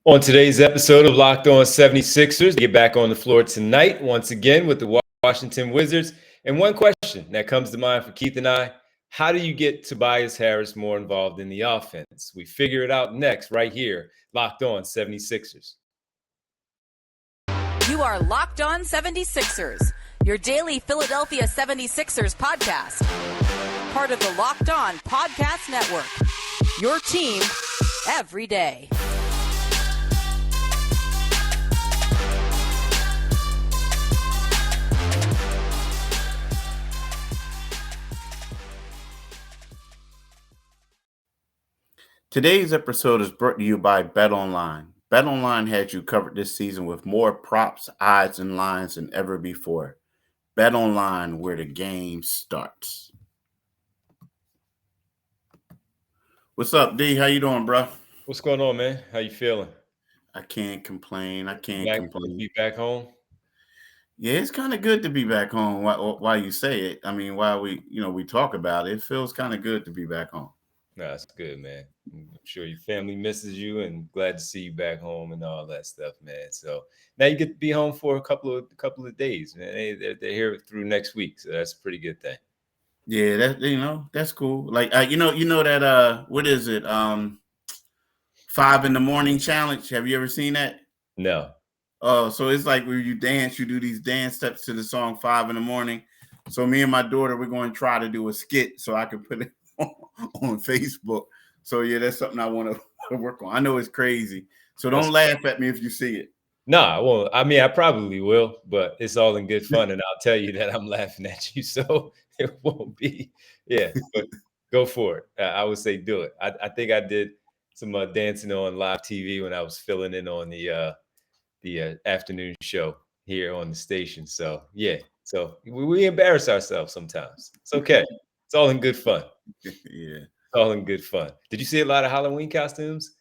On today's episode of Locked On 76ers, get back on the floor tonight once again with the Washington Wizards. And one question that comes to mind for Keith and I, how do you get Tobias Harris more involved in the offense? We figure it out next right here, Locked On 76ers. You are Locked On 76ers, your daily Philadelphia 76ers podcast. Part of the Locked On Podcast Network, your team every day. Today's episode is brought to you by BetOnline. BetOnline has you covered this season with more props, odds, and lines than ever before. BetOnline, where the game starts. What's up, D? How you doing, bro? What's going on, man? How you feeling? I can't complain. Be back home? Yeah, it's kind of good to be back home. Why you say it? I mean, while we talk about it, it feels kind of good to be back home. No, that's good, man. I'm sure your family misses you and glad to see you back home and all that stuff, man. So now you get to be home for a couple of days, man. They're here through next week, so that's a pretty good thing. Yeah, that's cool. Like you know that what is it? 5 a.m. challenge. Have you ever seen that? No. Oh, so it's like where you dance, you do these dance steps to the song 5 a.m. So me and my daughter, we're going to try to do a skit so I can put it on Facebook. So yeah, that's something I want to work on. I know it's crazy, so don't laugh at me if you see it. No, I won't. I mean, I probably will, but it's all in good fun, and I'll tell you that I'm laughing at you, so it won't be. Yeah, but go for it. I would say do it. I think I did some dancing on live TV when I was filling in on the afternoon show here on the station. So yeah, so we embarrass ourselves sometimes. It's okay. It's all in good fun. Yeah, it's all in good fun. Did you see a lot of Halloween costumes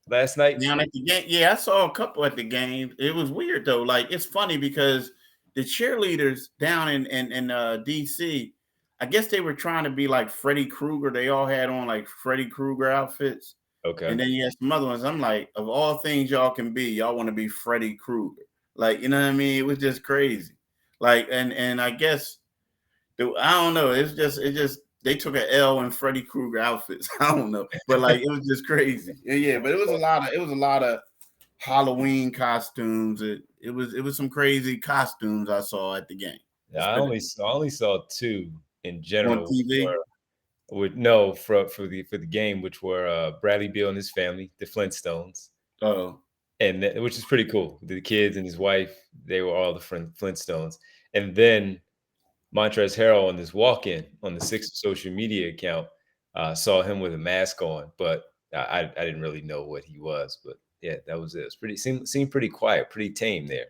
last night? Down at the game, yeah, I saw a couple at the game. It was weird though. Like it's funny because the cheerleaders down in DC, I guess they were trying to be like Freddy Krueger. They all had on like Freddy Krueger outfits. Okay. And then you had some other ones. I'm like, of all things y'all can be, y'all want to be Freddy Krueger. Like, you know what I mean? It was just crazy. Like, and I guess I don't know. It just they took an L in Freddy Krueger outfits. I don't know, but like it was just crazy. Yeah. But it was a lot of Halloween costumes. It was some crazy costumes I saw at the game. Yeah, I only saw two in general. On TV. For the game, which were Bradley Beal and his family, the Flintstones. Oh. And which is pretty cool. The kids and his wife, they were all the Flintstones. And then Montrezl Harrell on this walk-in on the Sixers social media account saw him with a mask on, but I didn't really know what he was. But yeah, that was it. It was seemed pretty quiet, pretty tame there.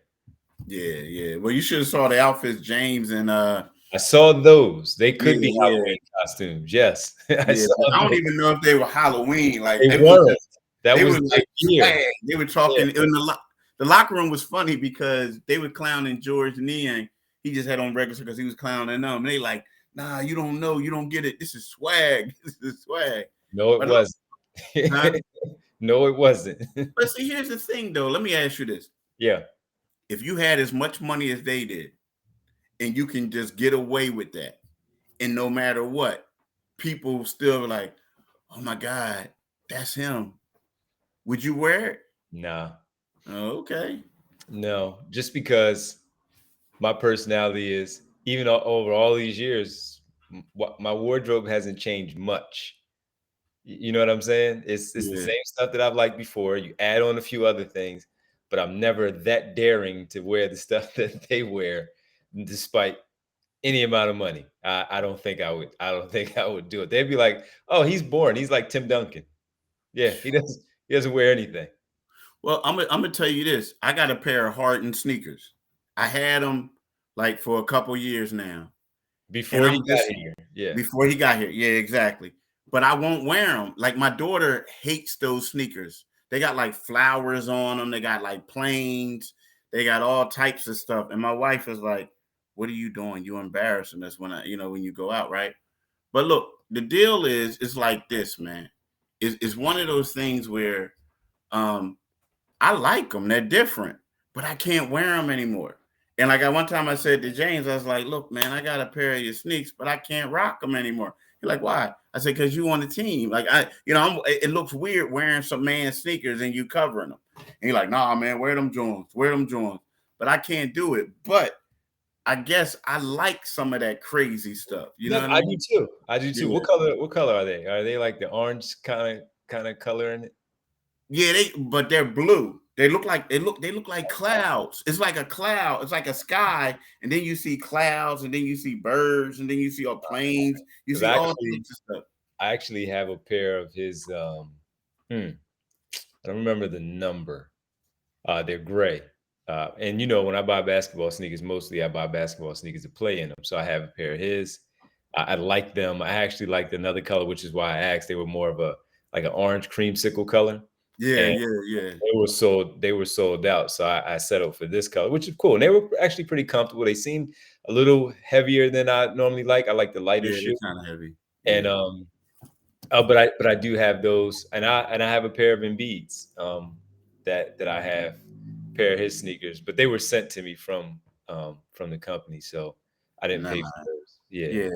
Yeah. Well, you should have saw the outfits, James and I saw those. They could be Halloween costumes. Yes, I don't even know if they were Halloween. Like they weren't. They were like they were talking in the locker room was funny because they were clowning George Niang. He just had on regular because he was clowning them. And they like, nah, you don't know, you don't get it. This is swag. This is swag. No, it wasn't. No, it wasn't. But see, here's the thing, though. Let me ask you this. Yeah. If you had as much money as they did, and you can just get away with that, and no matter what, people still like, oh my God, that's him. Would you wear it? Nah. Oh, okay. No, just because my personality is, even over all these years, my wardrobe hasn't changed much. You know what I'm saying? It's the same stuff that I've liked before. You add on a few other things, but I'm never that daring to wear the stuff that they wear, despite any amount of money. I don't think I would. I don't think I would do it. They'd be like, "Oh, he's boring. He's like Tim Duncan." Yeah, he doesn't wear anything. Well, I'm gonna tell you this. I got a pair of Harden sneakers. I had them like for a couple years now. Before he got here. Yeah. Before he got here. Yeah, exactly. But I won't wear them. Like my daughter hates those sneakers. They got like flowers on them. They got like planes. They got all types of stuff. And my wife is like, what are you doing? You're embarrassing us when when you go out, right? But look, the deal is, it's like this, man. It's one of those things where I like them. They're different, but I can't wear them anymore. And like one time I said to James, I was like, look, man, I got a pair of your sneaks, but I can't rock them anymore. He's like, why? I said, because you on the team. Like, it looks weird wearing some man's sneakers and you covering them. And he's like, nah, man, wear them Jones. But I can't do it. But I guess I like some of that crazy stuff. You know what I mean? I do too. Yeah. What color are they? Are they like the orange kind of color in it? Yeah, but they're blue. They look like clouds. It's like a cloud. It's like a sky, and then you see clouds, and then you see birds, and then you see all planes. You see all sorts of stuff. I actually have a pair of his. I don't remember the number. They're gray. And when I buy basketball sneakers, mostly I buy basketball sneakers to play in them. So I have a pair of his. I like them. I actually liked another color, which is why I asked. They were more of like an orange creamsicle color. Yeah. They were sold out. So I settled for this color, which is cool. And they were actually pretty comfortable. They seemed a little heavier than I normally like. I like the lighter shoe. Kind of heavy. And but I do have those, and I have a pair of Embiid's that I have, a pair of his sneakers, but they were sent to me from the company, so I didn't pay for those. Yeah.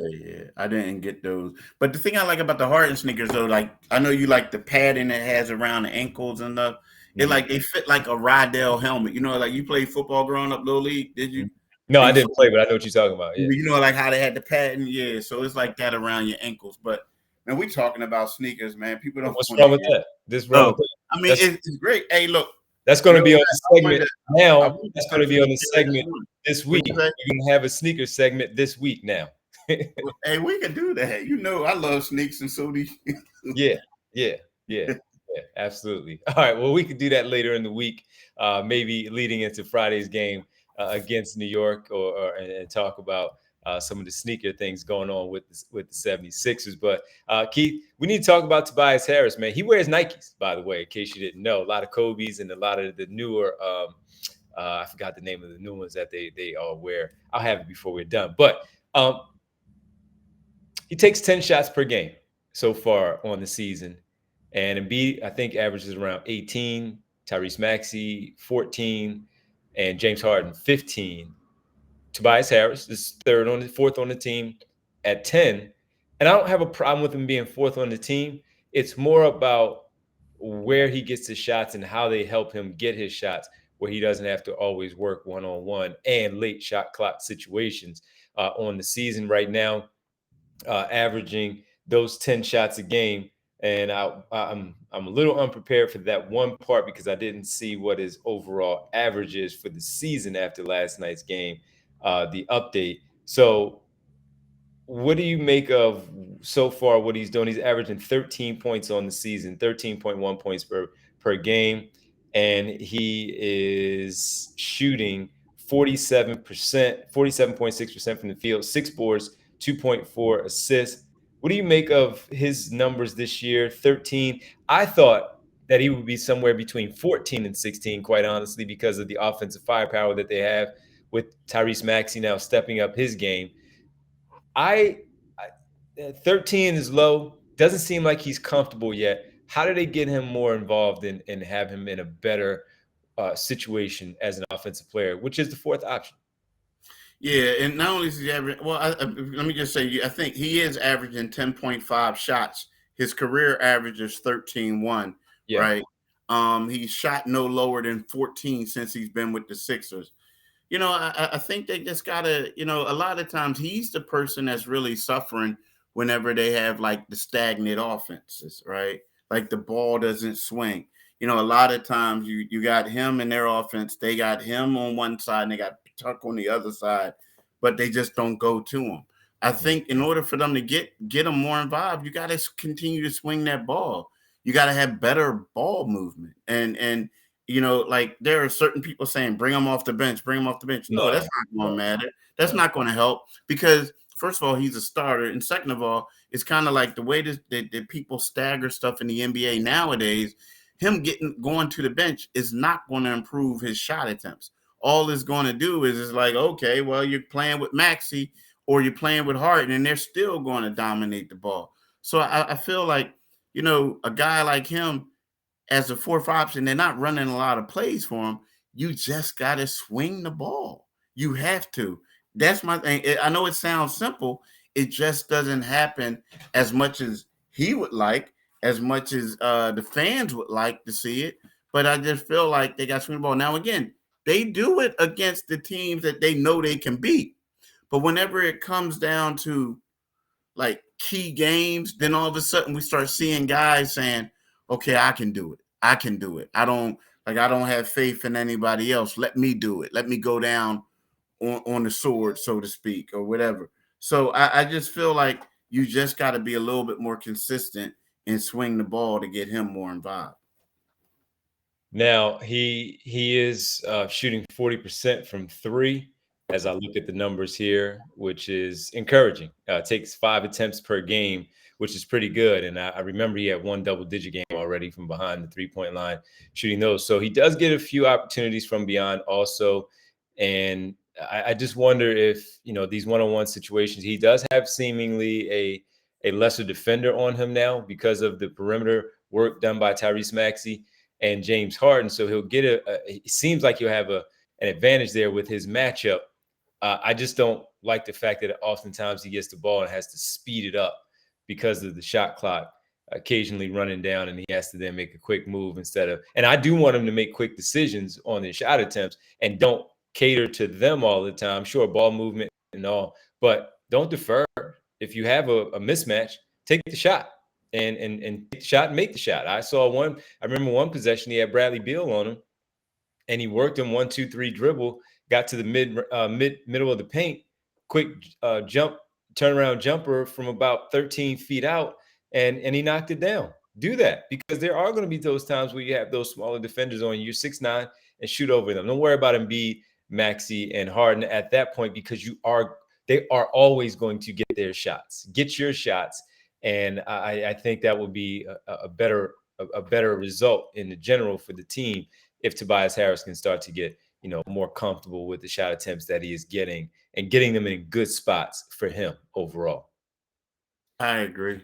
I didn't get those. But the thing I like about the Harden sneakers, though, like I know you like the padding it has around the ankles and stuff. It like they fit like a Rydell helmet. Like you played football growing up, Little League, did you? No, I didn't play, but I know what you're talking about. Yeah. Like how they had the padding. Yeah, so it's like that around your ankles. But man, we talking about sneakers, man. People don't. What's wrong with that? This wrong with that? I mean, it's great. Hey, look. That's going to be on the segment now. That's going to be on the segment this week. You're going to have a sneaker segment this week now. Hey, we can do that. I love sneaks, and so do you. Yeah, absolutely. All right, well, we could do that later in the week, maybe leading into Friday's game against New York, and talk about some of the sneaker things going on with the 76ers. But Keith, we need to talk about Tobias Harris, man. He wears Nikes, by the way, in case you didn't know. A lot of Kobe's and a lot of the newer, I forgot the name of the new ones that they all wear. I'll have it before we're done. But he takes 10 shots per game so far on the season. And Embiid, I think, averages around 18, Tyrese Maxey 14, and James Harden 15. Tobias Harris is fourth on the team at 10. And I don't have a problem with him being fourth on the team. It's more about where he gets his shots and how they help him get his shots, where he doesn't have to always work one-on-one and late shot clock situations on the season right now, averaging those 10 shots a game. And I'm a little unprepared for that one part because I didn't see what his overall average is for the season after last night's game, the update. So what do you make of so far what he's doing? He's averaging 13 points on the season, 13.1 points per game. And he is shooting 47.6% from the field, 6 boards, 2.4 assists. What do you make of his numbers this year? 13. I thought that he would be somewhere between 14 and 16, quite honestly, because of the offensive firepower that they have with Tyrese Maxey now stepping up his game. 13 is low. Doesn't seem like he's comfortable yet. How do they get him more involved and have him in a better situation as an offensive player, which is the fourth option? Yeah, and not only is he averaging, let me just say, I think he is averaging 10.5 shots. His career average is 13.1, right? He's shot no lower than 14 since he's been with the Sixers. I think they just got to, a lot of times he's the person that's really suffering whenever they have like the stagnant offenses, right? Like the ball doesn't swing. A lot of times you got him in their offense. They got him on one side and they got Tuck on the other side, but they just don't go to him. I think in order for them to get them more involved, you got to continue to swing that ball. You got to have better ball movement. And like there are certain people saying, bring him off the bench, bring him off the bench. No, that's not going to matter. That's not going to help because first of all, he's a starter. And second of all, it's kind of like the way that people stagger stuff in the NBA nowadays. Him going to the bench is not going to improve his shot attempts. All it's going to do is like, okay, well, you're playing with Maxey or you're playing with Harden, and they're still going to dominate the ball. So I feel like, a guy like him, as a fourth option, they're not running a lot of plays for him. You just got to swing the ball. You have to. That's my thing. I know it sounds simple. It just doesn't happen as much as he would like, as much as the fans would like to see it. But I just feel like they got to swing the ball. Now, again, they do it against the teams that they know they can beat. But whenever it comes down to like key games, then all of a sudden we start seeing guys saying, okay, I can do it. I can do it. I don't have faith in anybody else. Let me do it. Let me go down on the sword, so to speak, or whatever. So I just feel like you just got to be a little bit more consistent and swing the ball to get him more involved. Now he is shooting 40% from three. As I look at the numbers here, which is encouraging. Takes 5 attempts per game, which is pretty good. And I remember he had one double-digit game already from behind the three-point line, shooting those. So he does get a few opportunities from beyond also. And I just wonder if, these one-on-one situations, he does have seemingly a lesser defender on him now because of the perimeter work done by Tyrese Maxey and James Harden. So he'll get it seems like he'll have an advantage there with his matchup. I just don't like the fact that oftentimes he gets the ball and has to speed it up because of the shot clock occasionally running down, and he has to then make a quick move instead of. And I do want him to make quick decisions on his shot attempts and don't cater to them all the time. Sure, ball movement and all, but don't defer. If you have a mismatch, take the shot and take the shot and make the shot. I remember one possession he had Bradley Beal on him, and he worked him 1-2-3 dribble, got to the middle of the paint, quick turnaround jumper from about 13 feet out, and he knocked it down. Do that, because there are going to be those times where you have those smaller defenders on you, 6'9", and shoot over them. Don't worry about Embiid, Maxey, and Harden at that point, because they are always going to get their shots. Get your shots, and I think that would be a better result in the general for the team if Tobias Harris can start to get, more comfortable with the shot attempts that he is getting and getting them in good spots for him overall. I agree.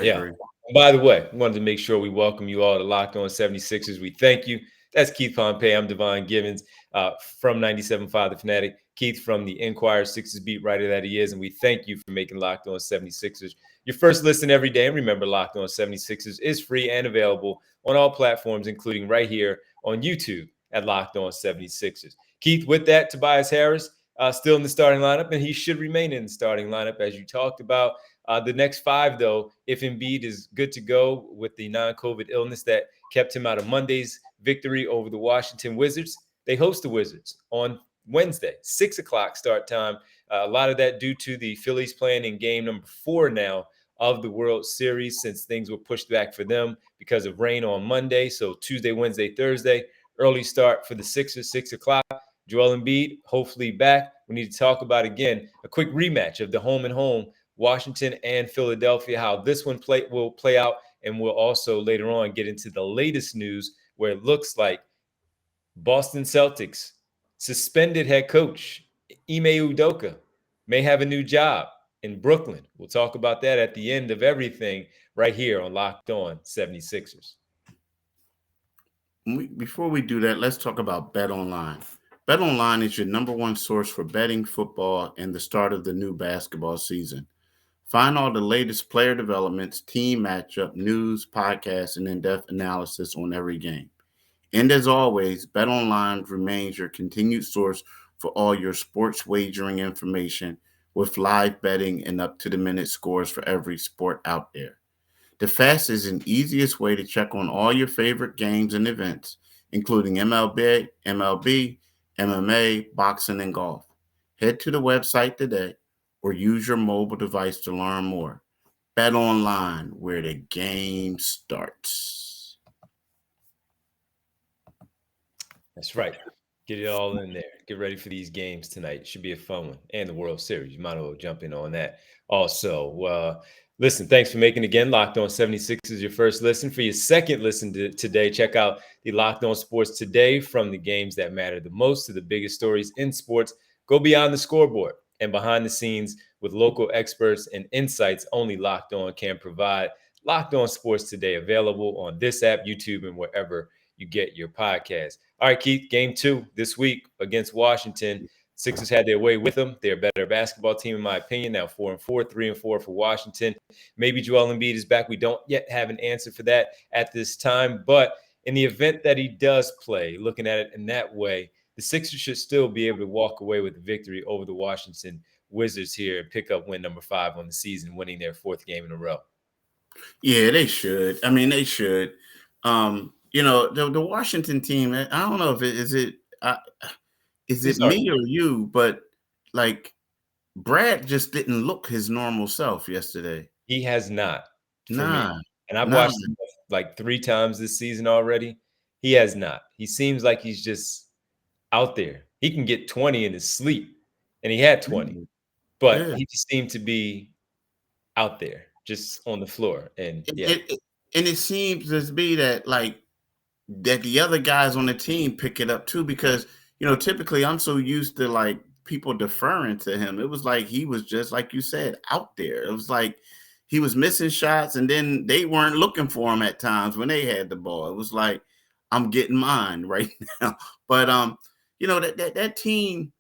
Yeah. By the way, I wanted to make sure we welcome you all to Locked On 76ers. We thank you. That's Keith Pompey. I'm Devon Givens from 97.5 The Fanatic. Keith from the Inquirer Sixers beat writer that he is. And we thank you for making Locked On 76ers your first listen every day. And remember, Locked On 76ers is free and available on all platforms, including right here on YouTube at Locked On 76ers. Keith, with that, Tobias Harris still in the starting lineup, and he should remain in the starting lineup, as you talked about. The next 5, though, if Embiid is good to go with the non-COVID illness that kept him out of Monday's victory over the Washington Wizards, they host the Wizards on Wednesday, 6 o'clock start time. A lot of that due to the Phillies playing in game number 4 now of the World Series, since things were pushed back for them because of rain on Monday. So Tuesday, Wednesday, Thursday, early start for the Sixers, 6 o'clock. Joel Embiid, hopefully back. We need to talk about, again, a quick rematch of the home and home, Washington and Philadelphia, how this one will play out. And we'll also later on get into the latest news where it looks like Boston Celtics suspended head coach Ime Udoka may have a new job in Brooklyn. We'll talk about that at the end of everything right here on Locked On 76ers. Before we do that, let's talk about BetOnline. BetOnline is your number one source for betting football and the start of the new basketball season. Find all the latest player developments, team matchup, news, podcasts, and in-depth analysis on every game. And as always, BetOnline remains your continued source for all your sports wagering information with live betting and up-to-the-minute scores for every sport out there. The fastest and easiest way to check on all your favorite games and events, including MLB, MMA, boxing, and golf. Head to the website today or use your mobile device to learn more. BetOnline, where the game starts. That's right. Get it all in there. Get ready for these games tonight. It should be a fun one. And the World Series. You might as well jump in on that also. Listen, thanks for making, again, Locked On 76ers your first listen. For your second listen today, check out the Locked On Sports Today, from the games that matter the most to the biggest stories in sports. Go beyond the scoreboard and behind the scenes with local experts and insights only Locked On can provide. Locked On Sports Today, available on this app, YouTube, and wherever you get your podcast. All right, Keith, game 2 this week against Washington. Sixers had their way with them. They're a better basketball team, in my opinion. Now 4-4, 3-4 for Washington. Maybe Joel Embiid is back. We don't yet have an answer for that at this time. But in the event that he does play, looking at it in that way, the Sixers should still be able to walk away with the victory over the Washington Wizards here and pick up win number 5 on the season, winning their 4th game in a row. Yeah, they should. I mean, they should. The Washington team. I don't know if is it me or you, but like Brad just didn't look his normal self yesterday. He has not. Nah. And I've watched him like 3 times this season already. He has not. He seems like he's just out there. He can get 20 in his sleep, and he had 20. But he just seemed to be out there, just on the floor. And it seems to be that that the other guys on the team pick it up too, because typically I'm so used to like people deferring to him. It was like he was just like you said, out there. It was like he was missing shots, and then they weren't looking for him at times when they had the ball. It was like, I'm getting mine right now. But that team,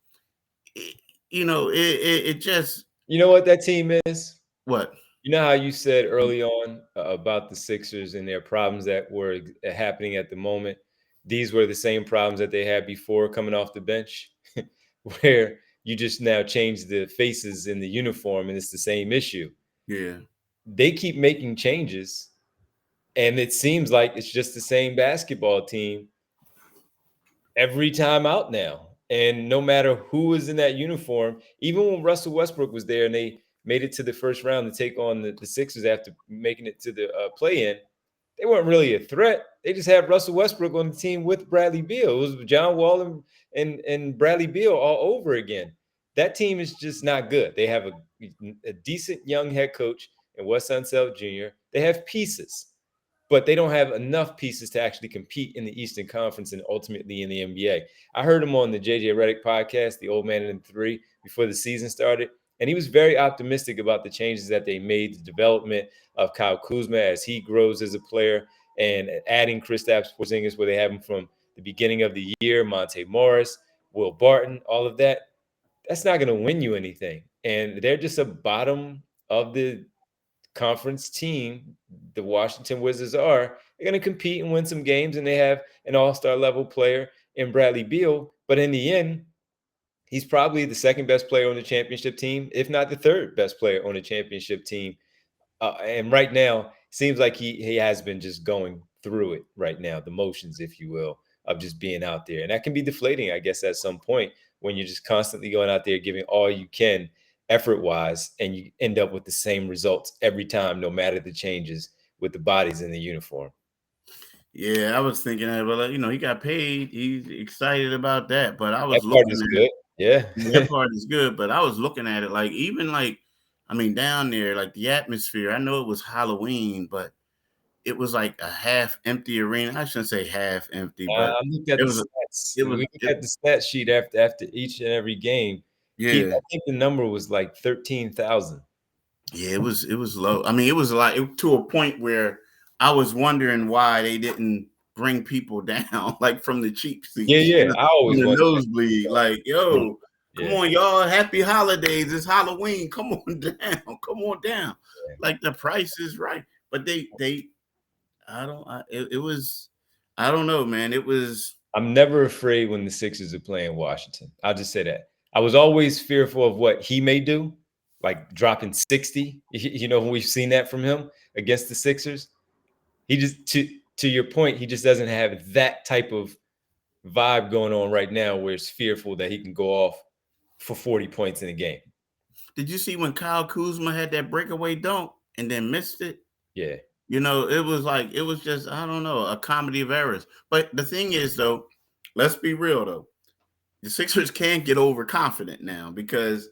it just, what that team is? What? You know how you said early on about the Sixers and their problems that were happening at the moment? These were the same problems that they had before coming off the bench, where you just now change the faces in the uniform and it's the same issue. Yeah. They keep making changes, and it seems like it's just the same basketball team every time out now. And no matter who is in that uniform, even when Russell Westbrook was there and they made it to the first round to take on the Sixers after making it to the play-in, they weren't really a threat. They just had Russell Westbrook on the team with Bradley Beal. It was John Wall and Bradley Beal all over again. That team is just not good. They have a decent young head coach in Wes Unseld Jr. They have pieces, but they don't have enough pieces to actually compete in the Eastern Conference and ultimately in the NBA. I heard him on the JJ Redick podcast, The Old Man in the Three, before the season started, and he was very optimistic about the changes that they made, the development of Kyle Kuzma as he grows as a player, and adding Kristaps Porzingis where they have him from the beginning of the year, Monte Morris, Will Barton, all of that. That's not going to win you anything. And they're just a bottom of the conference team. The Washington Wizards are. They're going to compete and win some games, and they have an all-star level player in Bradley Beal. But in the end, he's probably the second best player on the championship team, if not the third best player on the championship team. And right now, seems like he has been just going through it right now, the motions, if you will, of just being out there. And that can be deflating, I guess, at some point when you're just constantly going out there giving all you can effort-wise, and you end up with the same results every time, no matter the changes with the bodies in the uniform. Yeah, I was thinking that, but he got paid. He's excited about that. But I was that part is good. Yeah, that part is good. But I was looking at it down there, like the atmosphere. I know it was Halloween, but it was like a half empty arena. I shouldn't say half empty, but I looked at the stats. We looked at the stat sheet after each and every game. Yeah, I think the number was like 13,000. Yeah, it was low. I mean, it was like to a point where I was wondering why they didn't bring people down, like from the cheap seats. Yeah. I always from the nosebleed. Like, yo, come on, y'all! Happy holidays! It's Halloween. Come on down. Come on down. Yeah. Like the price is right, but it was. I don't know, man. It was. I'm never afraid when the Sixers are playing Washington. I'll just say that. I was always fearful of what he may do, like dropping 60. We've seen that from him against the Sixers. He just, to your point, he just doesn't have that type of vibe going on right now where it's fearful that he can go off for 40 points in a game. Did you see when Kyle Kuzma had that breakaway dunk and then missed it? Yeah. It was just, I don't know, a comedy of errors. But the thing is, though, let's be real, though. The Sixers can't get overconfident now because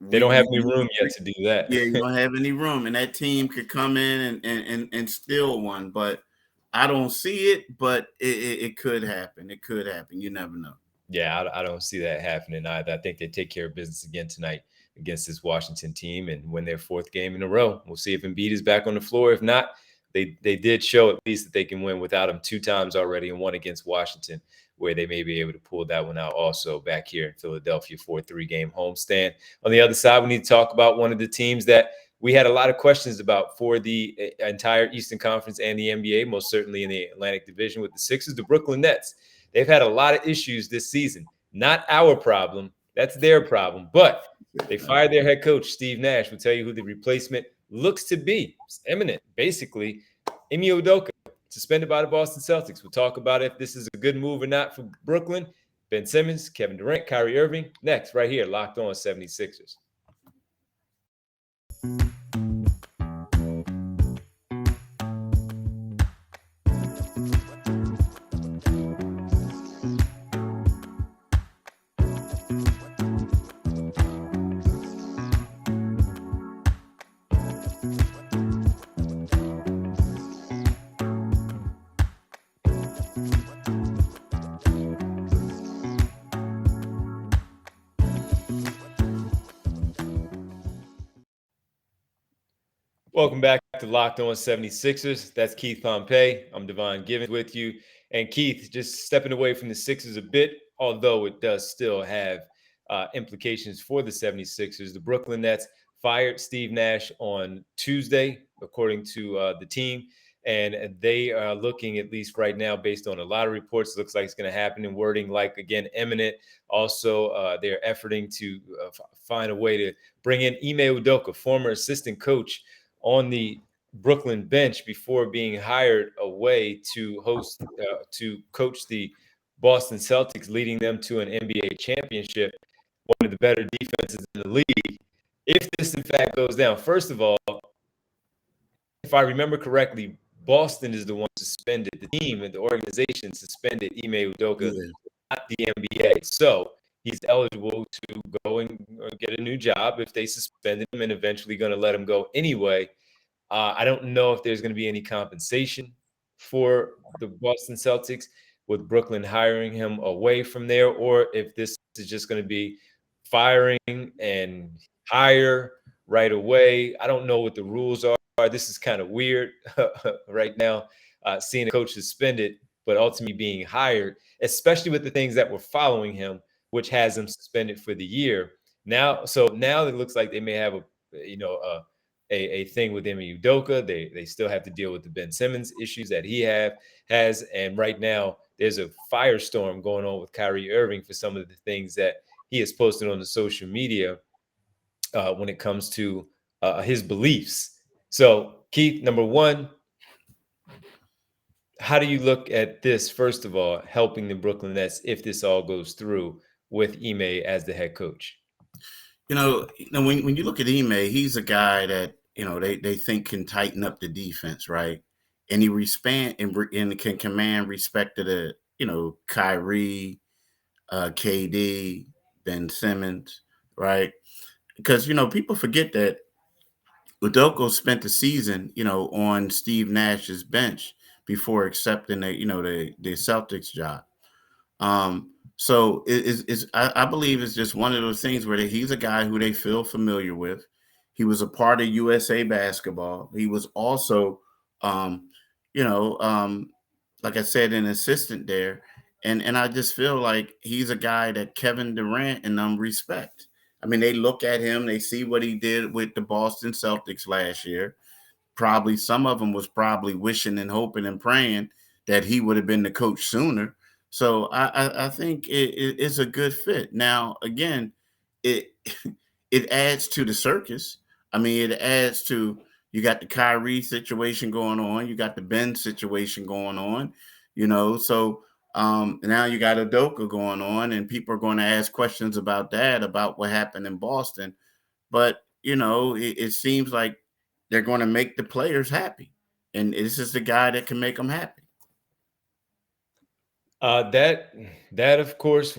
they don't have any room yet to do that. Yeah, you don't have any room. And that team could come in and steal one. But I don't see it, but it could happen. It could happen. You never know. Yeah, I don't see that happening either. I think they take care of business again tonight against this Washington team and win their 4th game in a row. We'll see if Embiid is back on the floor. If not, they did show at least that they can win without him 2 times already, and one against Washington, where they may be able to pull that one out also back here in Philadelphia for a 3-game homestand. On the other side, we need to talk about one of the teams that we had a lot of questions about for the entire Eastern Conference and the NBA, most certainly in the Atlantic Division with the Sixers, the Brooklyn Nets. They've had a lot of issues this season. Not our problem. That's their problem. But they fired their head coach, Steve Nash. We'll tell you who the replacement looks to be. It's imminent, basically. Ime Udoka, suspended by the Boston Celtics. We'll talk about if this is a good move or not for Brooklyn. Ben Simmons, Kevin Durant, Kyrie Irving. Next, right here, Locked On 76ers. Welcome back to Locked On 76ers. That's Keith Pompey. I'm Devon Givens with you. And Keith, just stepping away from the Sixers a bit, although it does still have implications for the 76ers. The Brooklyn Nets fired Steve Nash on Tuesday, according to the team. And they are looking, at least right now, based on a lot of reports, looks like it's going to happen in wording like, again, imminent. Also, they're efforting to find a way to bring in Ime Udoka, former assistant coach on the Brooklyn bench before being hired away to coach the Boston Celtics, leading them to an NBA championship, one of the better defenses in the league. If this in fact goes down, first of all, if I remember correctly, Boston is the one suspended, the team and the organization suspended Ime Udoka, not the NBA. So he's eligible to go and get a new job if they suspended him, and eventually going to let him go anyway. I don't know if there's going to be any compensation for the Boston Celtics with Brooklyn hiring him away from there, or if this is just going to be firing and hire right away. I don't know what the rules are. This is kind of weird right now, seeing a coach suspended, but ultimately being hired, especially with the things that were following him, which has him suspended for the year. Now it looks like they may have a thing with Ime Udoka. They still have to deal with the Ben Simmons issues that he has. And right now there's a firestorm going on with Kyrie Irving for some of the things that he has posted on the social media when it comes to his beliefs. So, Keith, number one, how do you look at this, first of all, helping the Brooklyn Nets if this all goes through with Ime as the head coach? When you look at Ime, he's a guy that, they think can tighten up the defense, right? And he and can command respect to the, Kyrie, KD, Ben Simmons, right? Because, people forget that Udoka spent the season, on Steve Nash's bench before accepting the Celtics job. So I believe it's just one of those things where he's a guy who they feel familiar with. He was a part of USA basketball. He was also, like I said, an assistant there. And I just feel like he's a guy that Kevin Durant and them respect. I mean, they look at him, they see what he did with the Boston Celtics last year. Probably some of them was probably wishing and hoping and praying that he would have been the coach sooner. So I think it's a good fit. Now, again, it adds to the circus. I mean, it adds to, you got the Kyrie situation going on. You got the Ben situation going on, So now you got Udoka going on, and people are going to ask questions about that, about what happened in Boston. But, it seems like they're going to make the players happy. And this is the guy that can make them happy. That of course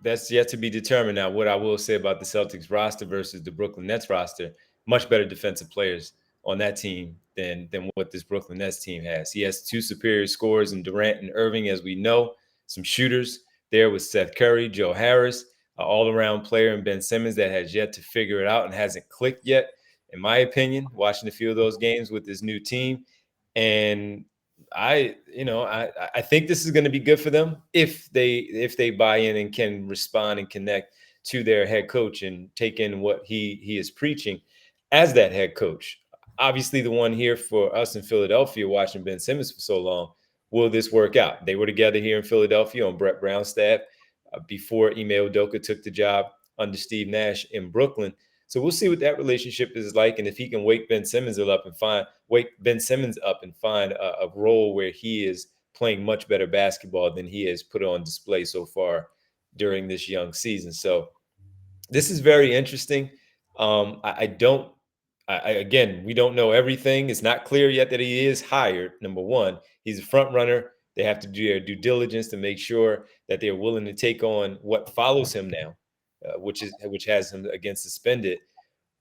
that's yet to be determined. Now, what I will say about the Celtics roster versus the Brooklyn Nets roster, much better defensive players on that team than what this Brooklyn Nets team has. He has 2 superior scorers in Durant and Irving, as we know, some shooters there with Seth Curry, Joe Harris, all-around player in Ben Simmons that has yet to figure it out and hasn't clicked yet, in my opinion, watching a few of those games with this new team. And I think this is going to be good for them if they buy in and can respond and connect to their head coach and take in what he is preaching as that head coach. Obviously, the one here for us in Philadelphia, watching Ben Simmons for so long, will this work out? They were together here in Philadelphia on Brett Brown's staff before Ime Udoka took the job under Steve Nash in Brooklyn. So we'll see what that relationship is like, and if he can wake Ben Simmons up and find a role where he is playing much better basketball than he has put on display so far during this young season. So this is very interesting. Again, we don't know everything. It's not clear yet that he is hired. Number one, he's a front runner. They have to do their due diligence to make sure that they're willing to take on what follows him now, which has him again suspended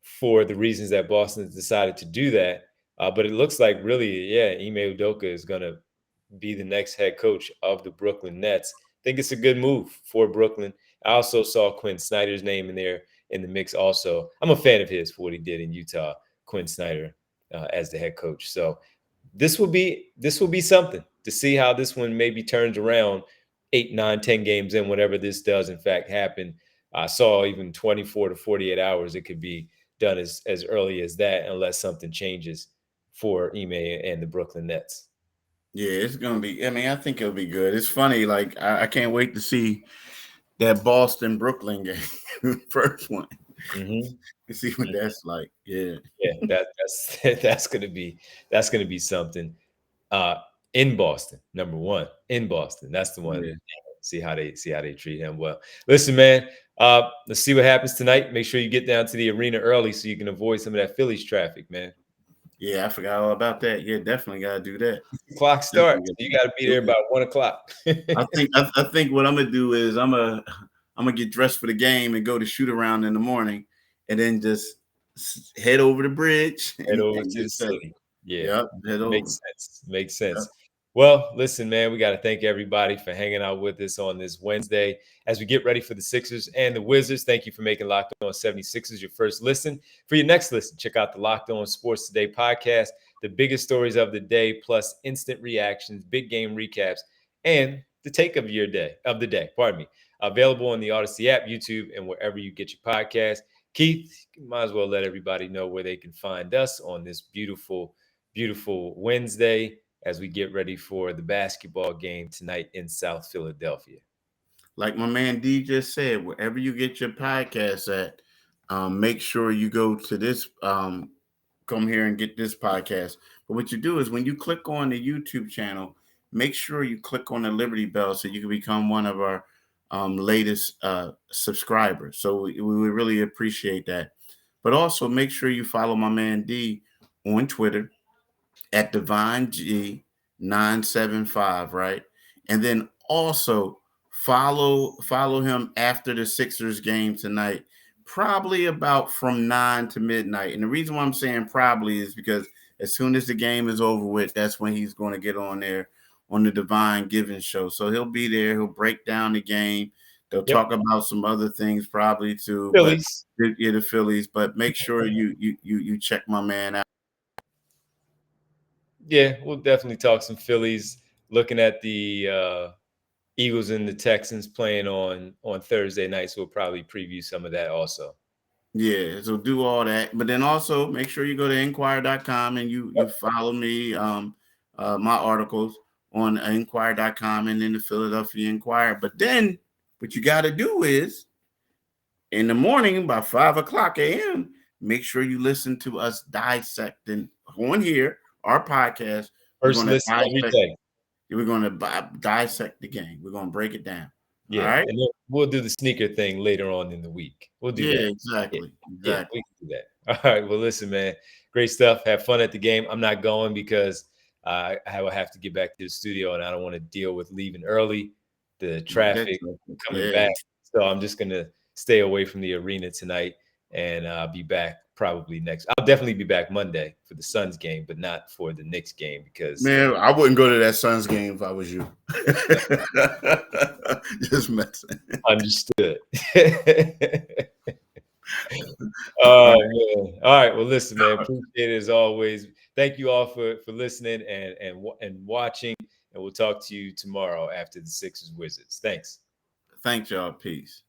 for the reasons that Boston has decided to do that. But it looks like really, Ime Udoka is going to be the next head coach of the Brooklyn Nets. I think it's a good move for Brooklyn. I also saw Quinn Snyder's name in there in the mix also. I'm a fan of his for what he did in Utah, Quinn Snyder, as the head coach. So this will be something to see how this one maybe turns around 8, 9, 10 games in, whenever this does in fact happen. I saw even 24 to 48 hours. It could be done as early as that, unless something changes for Ime and the Brooklyn Nets. Yeah, it's going to be, I think it'll be good. It's funny. Like, I can't wait to see that Boston-Brooklyn game, first one. Mm-hmm. To see what that's like. Yeah. That's gonna be something. In Boston, number one, in Boston. That's the one. Yeah. See how they treat him. Well, listen, man. Let's see what happens tonight. Make sure you get down to the arena early so you can avoid some of that Phillies traffic, man. Yeah, I forgot all about that. Yeah, definitely got to do that. The clock starts. You got to be there about 1 o'clock. I think what I'm gonna do is I'm gonna get dressed for the game and go to shoot around in the morning, and then just head over the bridge. Head over to the city. Yeah, head over. Makes sense. Yep. Well, listen, man, we got to thank everybody for hanging out with us on this Wednesday as we get ready for the Sixers and the Wizards. Thank you for making Locked On 76ers your first listen. For your next listen, check out the Locked On Sports Today podcast, the biggest stories of the day, plus instant reactions, big game recaps, and the take of the day. Available on the Odyssey app, YouTube, and wherever you get your podcast. Keith, you might as well let everybody know where they can find us on this beautiful, beautiful Wednesday as we get ready for the basketball game tonight in South Philadelphia. Like my man D just said, wherever you get your podcast at, make sure you go to this, come here and get this podcast. But what you do is when you click on the YouTube channel, make sure you click on the Liberty Bell so you can become one of our latest subscribers. So we would really appreciate that. But also make sure you follow my man D on Twitter at DivineG975, right? And then also follow him after the Sixers game tonight, probably about from 9 to midnight. And the reason why I'm saying probably is because as soon as the game is over with, that's when he's going to get on there on the Divine Giving show. So he'll be there. He'll break down the game. They'll talk about some other things probably too. Phillies. But, the Phillies. But make sure you check my man out. Yeah, we'll definitely talk some Phillies. Looking at the Eagles and the Texans playing on Thursday night, so we'll probably preview some of that also. Yeah, so do all that. But then also make sure you go to Inquirer.com and you follow me, my articles on Inquirer.com and then the Philadelphia Inquirer. But then what you got to do is in the morning by 5 o'clock a.m., make sure you listen to us dissecting on here, our podcast. First listen every day. We're going to dissect the game. We're going to break it down. Yeah, all right? And then we'll do the sneaker thing later on in the week. We'll do that. Exactly. Yeah, we can do that. All right. Well, listen, man, great stuff. Have fun at the game. I'm not going because I will have to get back to the studio, and I don't want to deal with leaving early, the traffic coming back. So I'm just going to stay away from the arena tonight and I'll be back probably next. I'll definitely be back Monday for the Suns game, but not for the Knicks game because Man, I wouldn't go to that Suns game if I was you. Just messing. Understood. Oh man! All right. Well, listen, man. Appreciate it as always. Thank you all for listening and watching. And we'll talk to you tomorrow after the Sixers Wizards. Thanks. Thanks, y'all. Peace.